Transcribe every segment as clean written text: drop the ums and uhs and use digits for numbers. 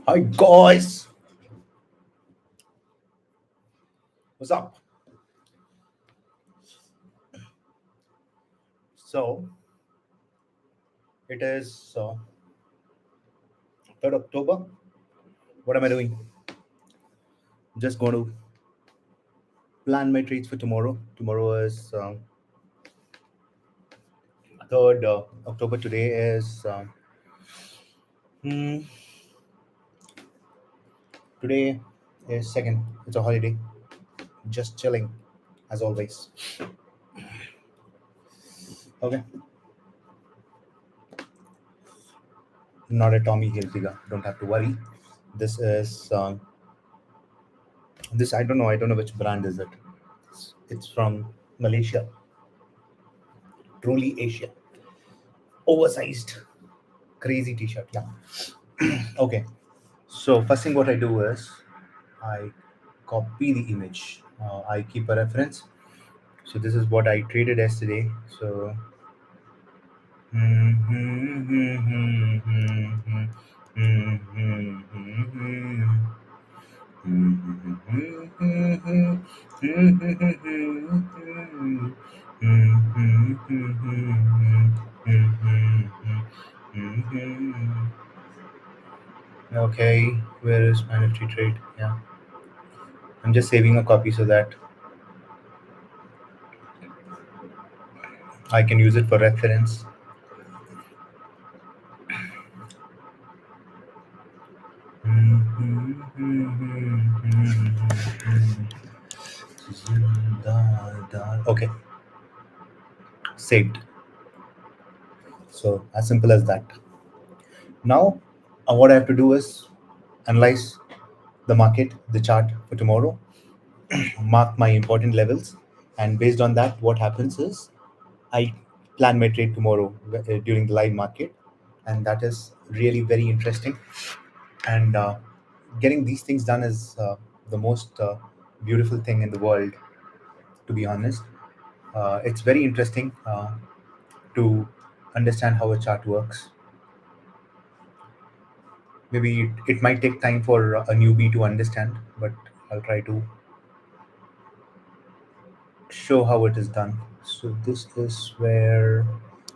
Hi guys, what's up? So it is 3rd October. What am I doing? Just going to plan my treats for tomorrow. Tomorrow is 3rd October. Today is hmm, today is second. It's a holiday. Just chilling, as always. Okay, not a Tommy Hilfiger. Don't have to worry. This is this. I don't know. I don't know which brand is it. It's from Malaysia. Truly Asia. Oversized, crazy T-shirt. Yeah. Okay. So first thing what I do is I copy the image. I keep a reference. So this is what I traded yesterday. So okay, where is my nifty trade? Yeah, I'm just saving a copy so that I can use it for reference. Okay, saved. So as simple as that. Now, what I have to do is analyze the market, the chart for tomorrow, mark my important levels, and based on that, what happens is I plan my trade tomorrow during the live market, and that is really very interesting. And getting these things done is the most beautiful thing in the world, to be honest. It's very interesting to understand how a chart works. Maybe it might take time for a newbie to understand, but I'll try to show how it is done. So this is where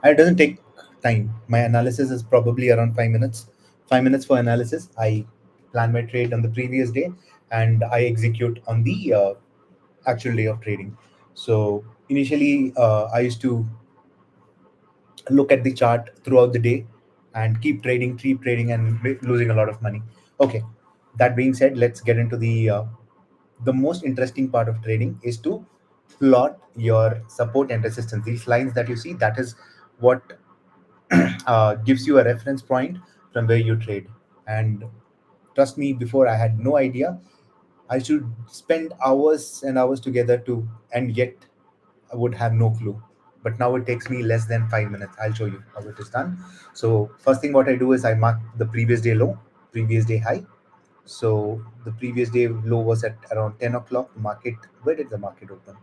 it doesn't take time. My analysis is probably around 5 minutes. 5 minutes for analysis. I plan my trade on the previous day and I execute on the actual day of trading. So initially, I used to look at the chart throughout the day and keep trading, and losing a lot of money. Okay, that being said, let's get into the most interesting part of trading is to plot your support and resistance. These lines that you see, that is what gives you a reference point from where you trade. And trust me, before I had no idea. I should spend hours and hours together to, and yet I would have no clue. But now it takes me less than 5 minutes. I'll show you how it is done. So first thing what I do is I mark the previous day low, previous day high. So the previous day low was at around 10 o'clock. Market, where did the market open?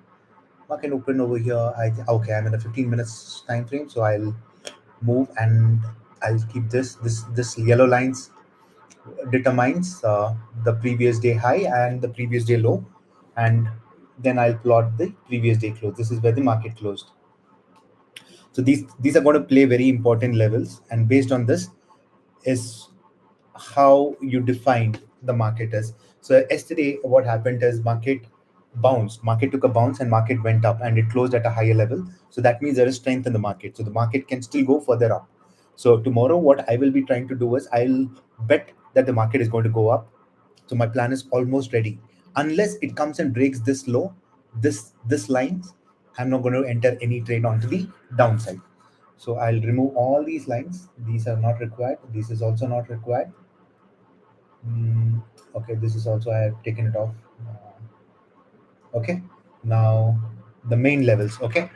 Market open over here. Okay, I'm in a 15 minutes time frame. So I'll move and I'll keep this yellow lines determines the previous day high and the previous day low, and then I'll plot the previous day close. This is where the market closed. So these are going to play very important levels, and based on this is how you define the market is. So yesterday what happened is market took a bounce and market went up and it closed at a higher level. So that means there is strength in the market, so the market can still go further up. So tomorrow what I will be trying to do is I'll bet that the market is going to go up. So my plan is almost ready. Unless it comes and breaks this low, this lines, I'm not going to enter any trade onto the downside. So I'll remove all these lines. These are not required. This is also not required. Mm, okay, this is also I have taken it off. Okay, now the main levels. Okay,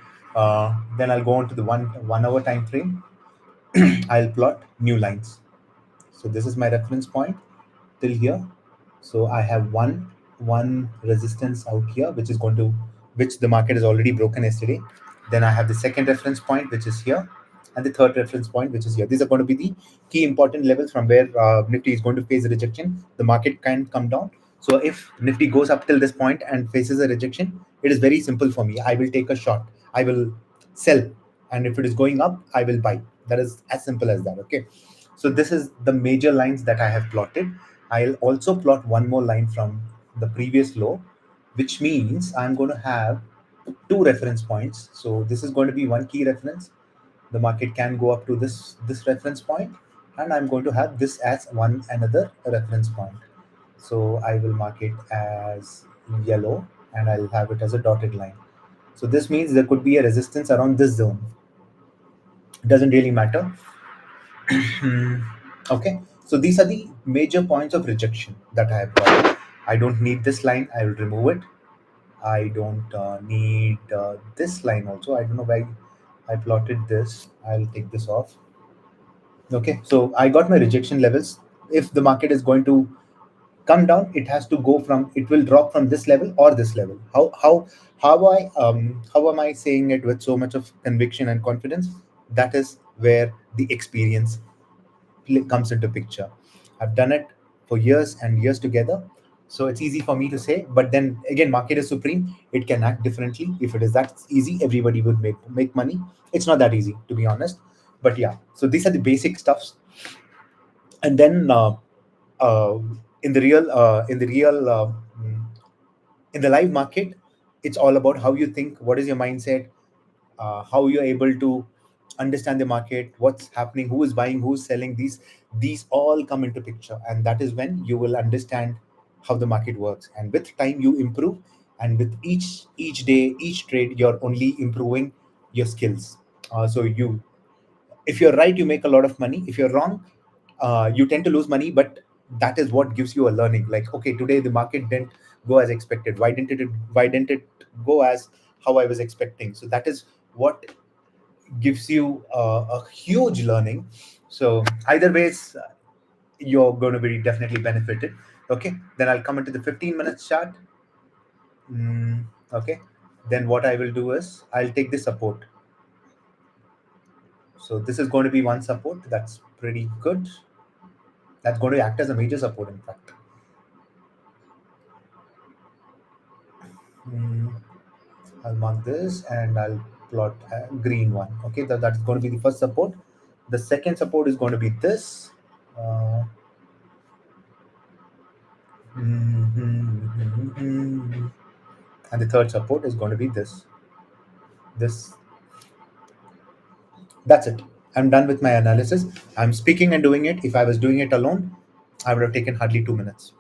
then I'll go on to the 1 hour time frame. I'll plot new lines. So this is my reference point till here. So I have one resistance out here, which is which the market has already broken yesterday. Then I have the second reference point, which is here. and the third reference point, which is here. These are going to be the key important levels from where Nifty is going to face a rejection. The market can come down. So if Nifty goes up till this point and faces a rejection, it is very simple for me. I will take a shot. I will sell, and if it is going up, I will buy. That is as simple as that. Okay. So this is the major lines that I have plotted. I'll also plot one more line from the previous low, which means I'm going to have two reference points. So this is going to be one key reference. The market can go up to this reference point, and I'm going to have this as one another reference point. So I will mark it as yellow, and I'll have it as a dotted line. So this means there could be a resistance around this zone. Doesn't really matter. Okay, so these are the major points of rejection that I have got. I don't need this line, I will remove it. I don't need this line also. I don't know why I plotted this. I'll take this off. Okay, so I got my rejection levels. If the market is going to come down, it has to go from, it will drop from this level or this level. How am I saying it with so much of conviction and confidence? That is where the experience comes into picture. I've done it for years and years together, so it's easy for me to say. But then again, market is supreme. It can act differently. If it is that easy, everybody would make money. It's not that easy, to be honest. But yeah, so these are the basic stuffs. And then uh, in the real in the live market, it's all about how you think, what is your mindset, how you're able to understand the market, what's happening, who is buying, who's selling. These all come into picture, and that is when you will understand how the market works. And with time you improve, and with each day, each trade, you're only improving your skills. So you, if you're right, you make a lot of money. If you're wrong, you tend to lose money. But that is what gives you a learning. Like, okay, today the market didn't go as expected. Why didn't it go as how I was expecting? So that is what gives you a huge learning. So either ways, you're going to be definitely benefited. Okay, then I'll come into the 15 minutes chart. Okay, then what I will do is I'll take the support. So this is going to be one support. That's pretty good. That's going to act as a major support, in fact. Mm, I'll mark this and I'll plot a green one. Okay, that's going to be the first support. The second support is going to be this. Uh, and the third support is going to be this. This. That's it. I'm done with my analysis. I'm speaking and doing it. If I was doing it alone, I would have taken hardly 2 minutes.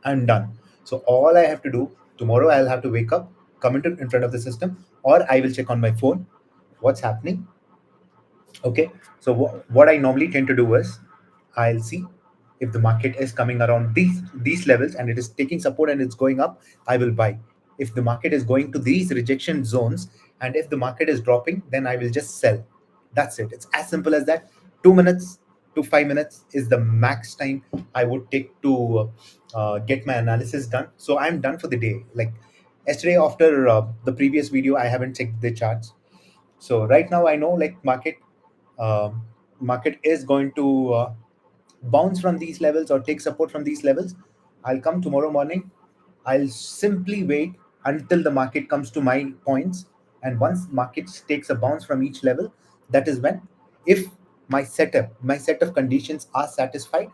I'm done. So all I have to do tomorrow, I'll have to wake up, come into in front of the system, or I will check on my phone what's happening. Okay. So what I normally tend to do is I'll see if the market is coming around these levels and it is taking support and it's going up, I will buy. If the market is going to these rejection zones and if the market is dropping, then I will just sell. That's it. It's as simple as that. 2 minutes to 5 minutes is the max time I would take to get my analysis done. So I'm done for the day. Like yesterday, after the previous video, I haven't checked the charts. So right now I know, like, um, market is going to bounce from these levels or take support from these levels. I'll come tomorrow morning. I'll simply wait until the market comes to my points, and once market takes a bounce from each level, that is when, if my set of conditions are satisfied,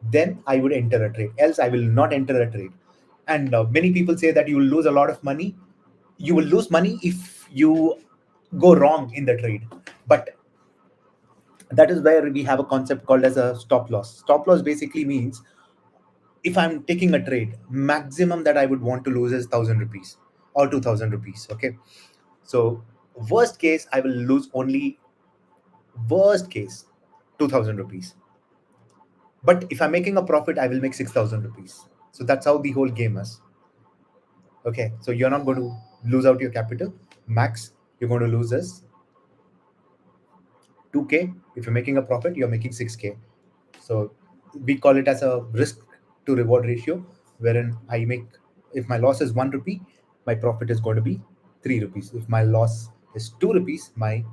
then I would enter a trade. Else I will not enter a trade. And many people say that you will lose a lot of money. You will lose money if you go wrong in the trade. But that is where we have a concept called as a stop loss. Stop loss basically means, if I'm taking a trade, maximum that I would want to lose is 1,000 rupees or 2,000 rupees. Okay, so worst case I will lose only, worst case, 2,000 rupees. But if I'm making a profit, I will make 6,000 rupees. So that's how the whole game is. Okay, so you're not going to lose out your capital. Max you're going to lose is 2k. If you're making a profit, you're making 6k. So we call it as a risk to reward ratio, wherein I make, if my loss is 1 rupee, my profit is going to be 3 rupees. If my loss is 2 rupees, my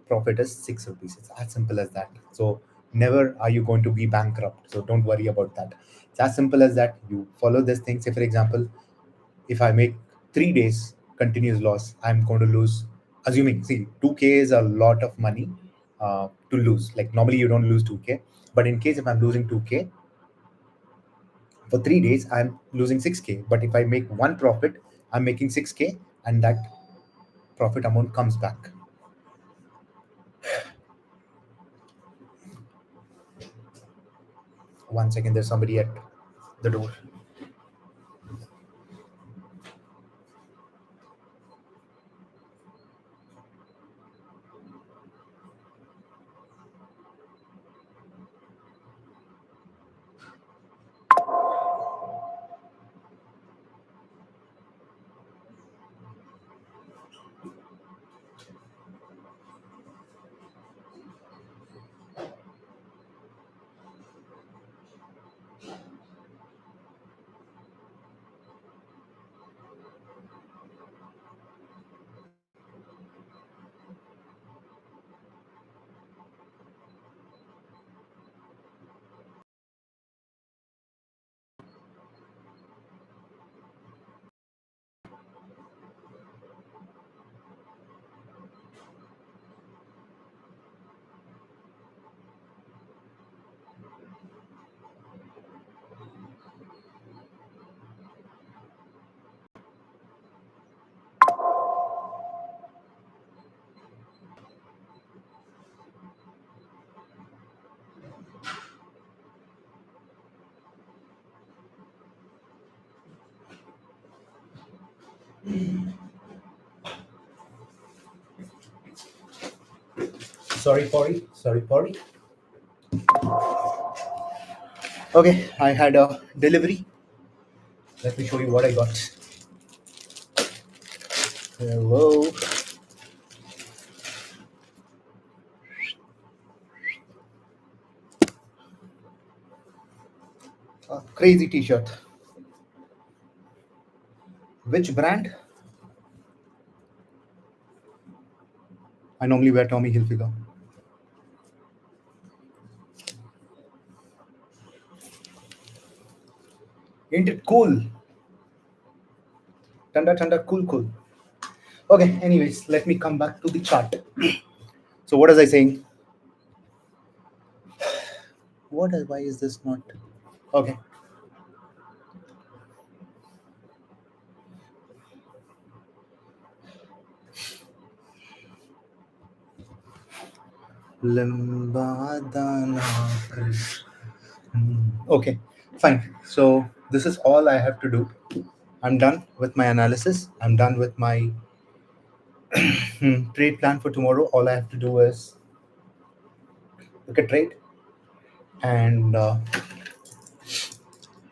profit is 6 rupees. It's as simple as that. So never are you going to be bankrupt. So don't worry about that. It's as simple as that. You follow this thing. Say, for example, if I make 3 days continuous loss, I'm going to lose. Assuming, see, 2K is a lot of money to lose. Like normally you don't lose 2K, but in case if I'm losing 2K for 3 days, I'm losing 6K. But if I make one profit, I'm making 6K, and that profit amount comes back. One second, there's somebody at the door. Sorry, Pori. Sorry, Pori. Okay, I had a delivery. Let me show you what I got. Hello. A crazy T-shirt. Which brand? I normally wear Tommy Hilfiger. Ain't it cool? Tanda tanda cool cool. Okay, anyways, let me come back to the chart. So what was I saying? Why is this not? Okay. Limbadana Krish. Okay, fine. So this is all I have to do. I'm done with my analysis. I'm done with my trade plan for tomorrow. All I have to do is look at trade and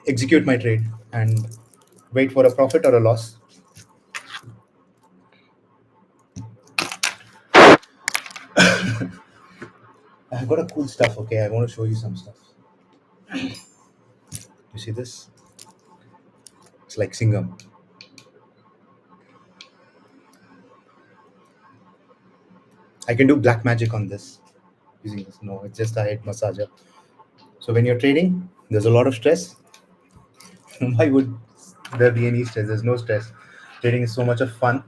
execute my trade and wait for a profit or a loss. I've got a cool stuff. Okay, I want to show you some stuff. You see this? It's like Singham. I can do black magic on this using this. No, it's just a head massager. So when you're trading, there's a lot of stress. Why would there be any stress? There's no stress. Trading is so much of fun.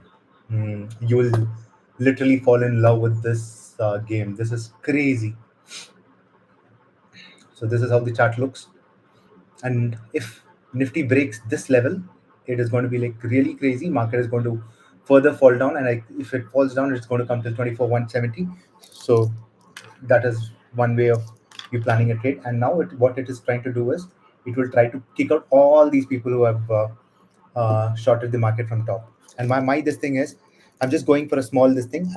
You will literally fall in love with this game. This is crazy. So this is how the chart looks. And if Nifty breaks this level, it is going to be like really crazy. Market is going to further fall down, and if it falls down, it's going to come to 24,170. So that is one way of you planning a trade. And now what it is trying to do is it will try to kick out all these people who have shorted the market from top. And my this thing is I'm just going for a small this thing,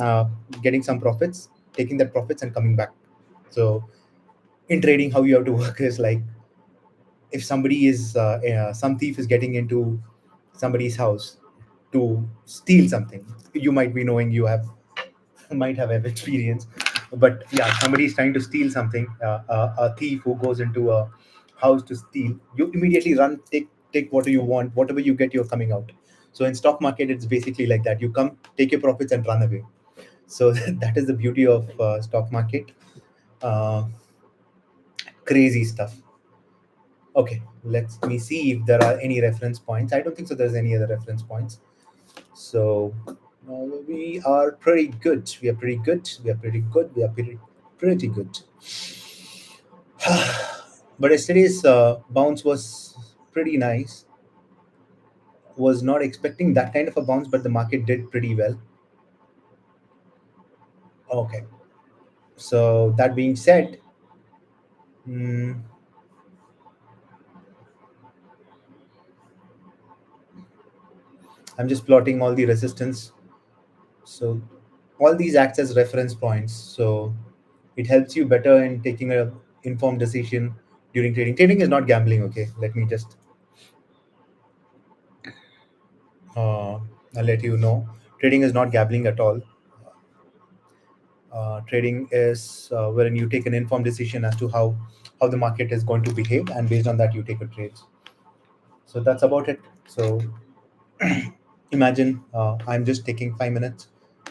getting some profits, taking that profits and coming back. So in trading, how you have to work is like if somebody is some thief is getting into somebody's house to steal something, you might be knowing you have might have experience, but yeah, somebody is trying to steal something, a thief who goes into a house to steal, you immediately run, take what you want, whatever you get, you're coming out. So in stock market it's basically like that, you come, take your profits and run away. So that is the beauty of stock market. uh, Crazy stuff. Okay, let me see if there are any reference points. I don't think so there's any other reference points. So we are pretty good. We are pretty good. We are pretty good. We are pretty good. But yesterday's bounce was pretty nice. Was not expecting that kind of a bounce, but the market did pretty well. Okay. So that being said, mm, I'm just plotting all the resistance. So all these acts as reference points. So it helps you better in taking a informed decision during trading. Trading is not gambling. Okay, let me just uh, I'll let you know. Trading is not gambling at all. Trading is wherein you take an informed decision as to how the market is going to behave, and based on that you take a trade. So that's about it. So imagine I'm just taking 5 minutes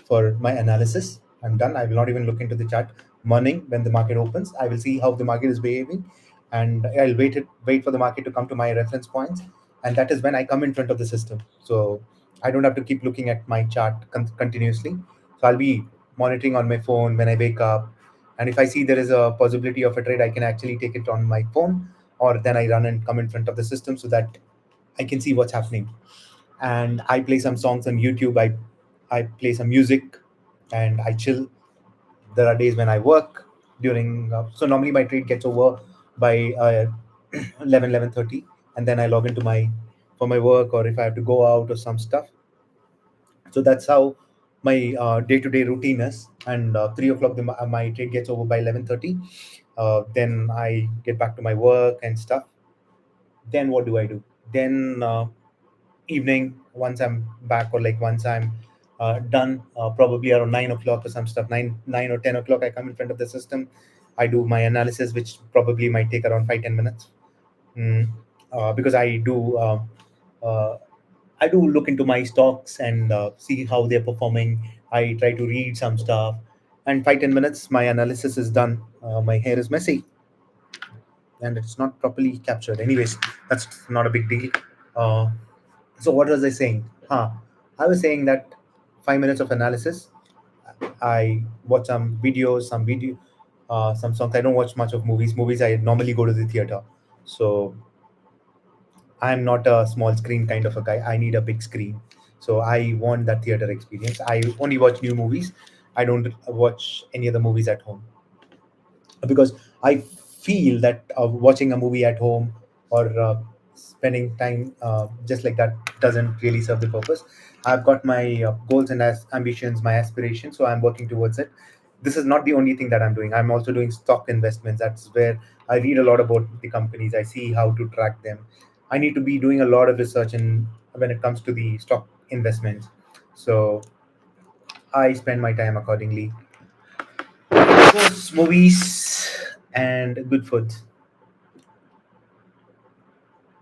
for my analysis. I'm done. I will not even look into the chart. Morning when the market opens, I will see how the market is behaving, and I'll wait for the market to come to my reference points, and that is when I come in front of the system. So I don't have to keep looking at my chart continuously. So I'll be monitoring on my phone when I wake up, and if I see there is a possibility of a trade, I can actually take it on my phone, or then I run and come in front of the system so that I can see what's happening. And I play some songs on YouTube. I play some music, and I chill. There are days when I work during. So normally my trade gets over by 11:30, and then I log into my for my work, or if I have to go out or some stuff. So that's how my day-to-day routine is. And 3 o'clock, my trade gets over by 11:30. Then I get back to my work and stuff. Then what do I do? Then evening, once I'm back, or like once I'm done, probably around 9 o'clock or some stuff, 9 or 10 o'clock, I come in front of the system. I do my analysis, which probably might take around 5-10 minutes. mm, because uh, I do look into my stocks and see how they're performing. I try to read some stuff, and 5-10 minutes my analysis is done. My hair is messy and it's not properly captured. Anyways, that's not a big deal. uh, so what was I saying? I was saying that 5 minutes of analysis. I watch some songs. I don't watch much of movies. I normally go to the theater. So I'm not a small screen kind of a guy. I need a big screen. So I want that theater experience. I only watch new movies. I don't watch any other movies at home, because I feel that watching a movie at home, or spending time just like that, doesn't really serve the purpose. I've got my goals and ambitions, my aspirations, so I'm working towards it. This is not the only thing that I'm doing. I'm also doing stock investments. That's where I read a lot about the companies. I see how to track them. I need to be doing a lot of research in when it comes to the stock investments. So I spend my time accordingly. Books, movies, and good food.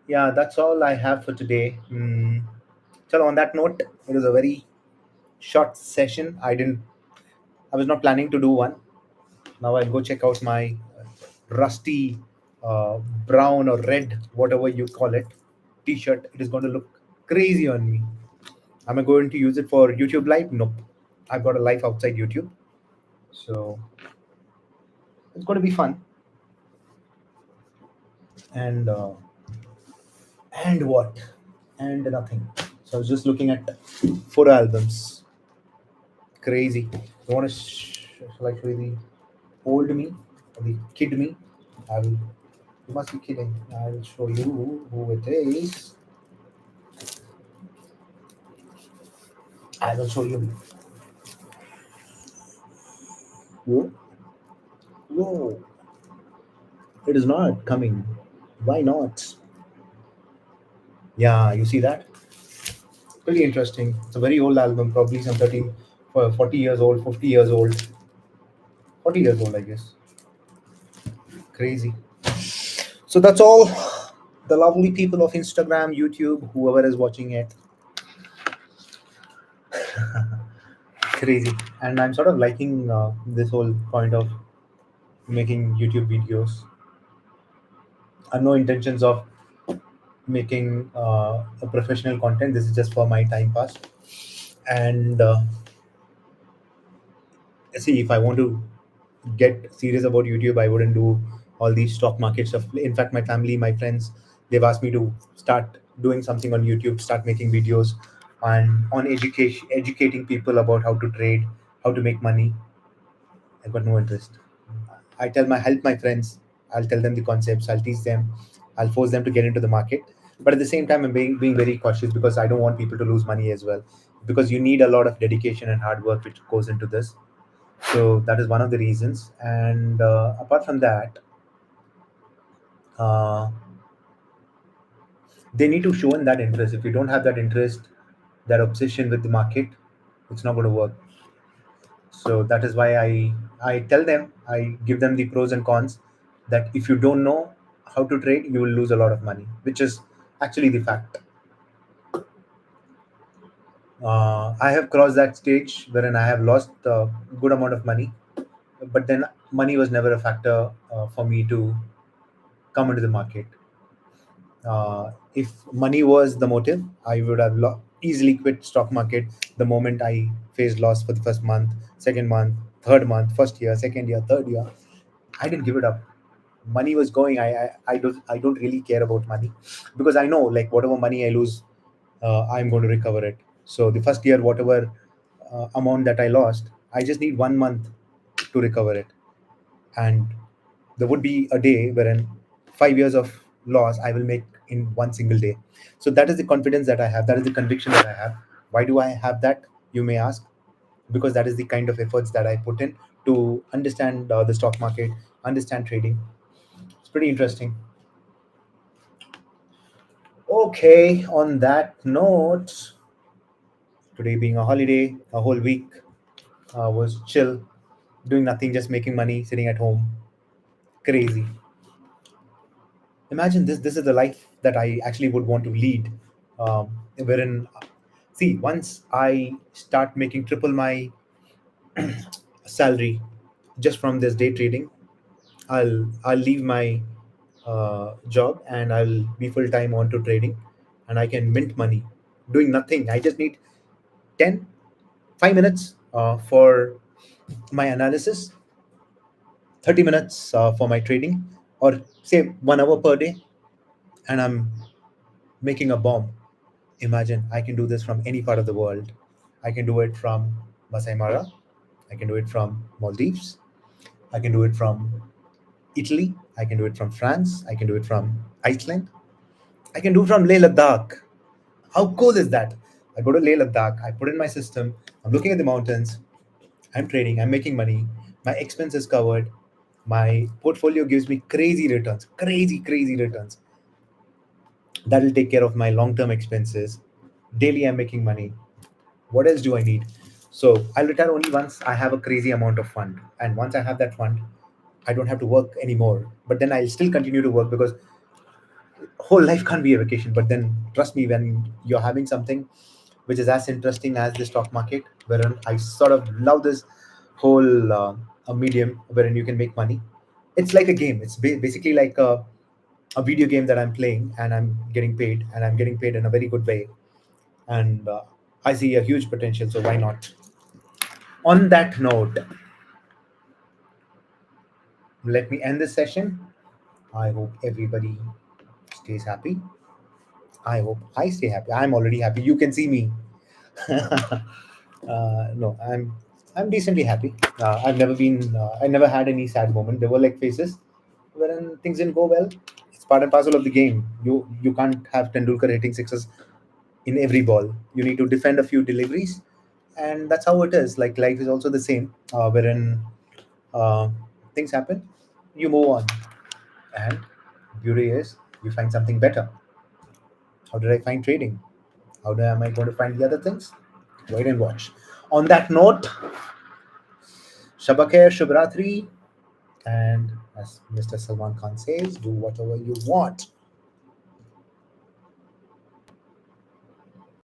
Yeah, that's all I have for today. So on that note, it was a very short session. I was not planning to do one. Now I'll go check out my rusty uh, brown or red, whatever you call it, t-shirt. It is going to look crazy on me. Am I going to use it for YouTube live? Nope. I've got a life outside YouTube, so it's going to be fun. And what? And nothing. So I was just looking at photo albums. Crazy. You want to shall I show you the old me, or the kid me? I will. You must be kidding. I will show you who it is. I will show you. Whoa, whoa! It is not coming. Why not? Yeah, you see that? Pretty interesting. It's a very old album, probably some 40 years old, 50 years old, 40 years old, I guess. Crazy. So that's all. The lovely people of Instagram, YouTube, whoever is watching it. crazy. And I'm sort of liking this whole point of making YouTube videos. I have no intentions of making a professional content. This is just for my time pass. And see, if I want to get serious about YouTube, I wouldn't do all these stock market stuff. In fact, my family, my friends, they've asked me to start doing something on YouTube, start making videos on education, educating people about how to trade, how to make money. I've got no interest. Help my friends. I'll tell them the concepts. I'll teach them. I'll force them to get into the market. But at the same time, I'm being very cautious because I don't want people to lose money as well. Because you need a lot of dedication and hard work which goes into this. So that is one of the reasons. And apart from that, uh, they need to show in that interest. If you don't have that interest, that obsession with the market, it's not going to work. So that is why I tell them, I give them the pros and cons, that if you don't know how to trade, you will lose a lot of money, which is actually the fact. I have crossed that stage wherein I have lost a good amount of money, but then money was never a factor for me to come into the market. If money was the motive, I would have easily quit stock market the moment I faced loss for the first month, second month, third month, first year, second year, third year. I didn't give it up. Money was going. I don't really care about money, because I know, like, whatever money I lose, I'm going to recover it. So the first year, whatever amount that I lost, I just need 1 month to recover it. And there would be a day wherein 5 years of loss I will make in one single day. So that is the confidence that I have. That is the conviction that I have. Why do I have that, you may ask? Because that is the kind of efforts that I put in to understand the stock market, understand trading. It's pretty interesting. Okay, on that note, today being a holiday, a whole week was chill, doing nothing, just making money, sitting at home. Crazy. Imagine this. This is the life that I actually would want to lead. Wherein, see, once I start making triple my salary just from this day trading, I'll leave my job and I'll be full time onto trading, and I can mint money doing nothing. I just need 10 5 minutes for my analysis, 30 minutes for my trading, or say 1 hour per day, and I'm making a bomb. Imagine I can do this from any part of the world. I can do it from Masai Mara. I can do it from Maldives. I can do it from Italy. I can do it from France. I can do it from Iceland. I can do it from Leh Ladakh. How cool is that? I go to Leh Ladakh. I put in my system. I'm looking at the mountains. I'm trading. I'm making money. My expense is covered. My portfolio gives me crazy returns. Crazy, crazy returns. That will take care of my long-term expenses. Daily, I'm making money. What else do I need? So I'll retire only once I have a crazy amount of fund. And once I have that fund, I don't have to work anymore. But then I'll still continue to work, because whole life can't be a vacation. But then trust me, when you're having something which is as interesting as the stock market, wherein I sort of love this whole a medium wherein you can make money. It's like a game. It's basically like a video game that I'm playing, and I'm getting paid, and I'm getting paid in a very good way. And I see a huge potential. So why not? On that note, let me end this session. I hope everybody stays happy. I hope I stay happy. I'm already happy. You can see me. No, I'm decently happy. I never had any sad moment. There were like phases wherein things didn't go well. It's part and parcel of the game. You can't have Tendulkar hitting sixes in every ball. You need to defend a few deliveries, and that's how it is. Like, life is also the same, wherein uh, things happen, you move on, and beauty is you find something better. How did I find trading? Am I going to find the other things? Wait and watch. On that note, Shabakher Shubratri, and as Mr. Salman Khan says, do whatever you want.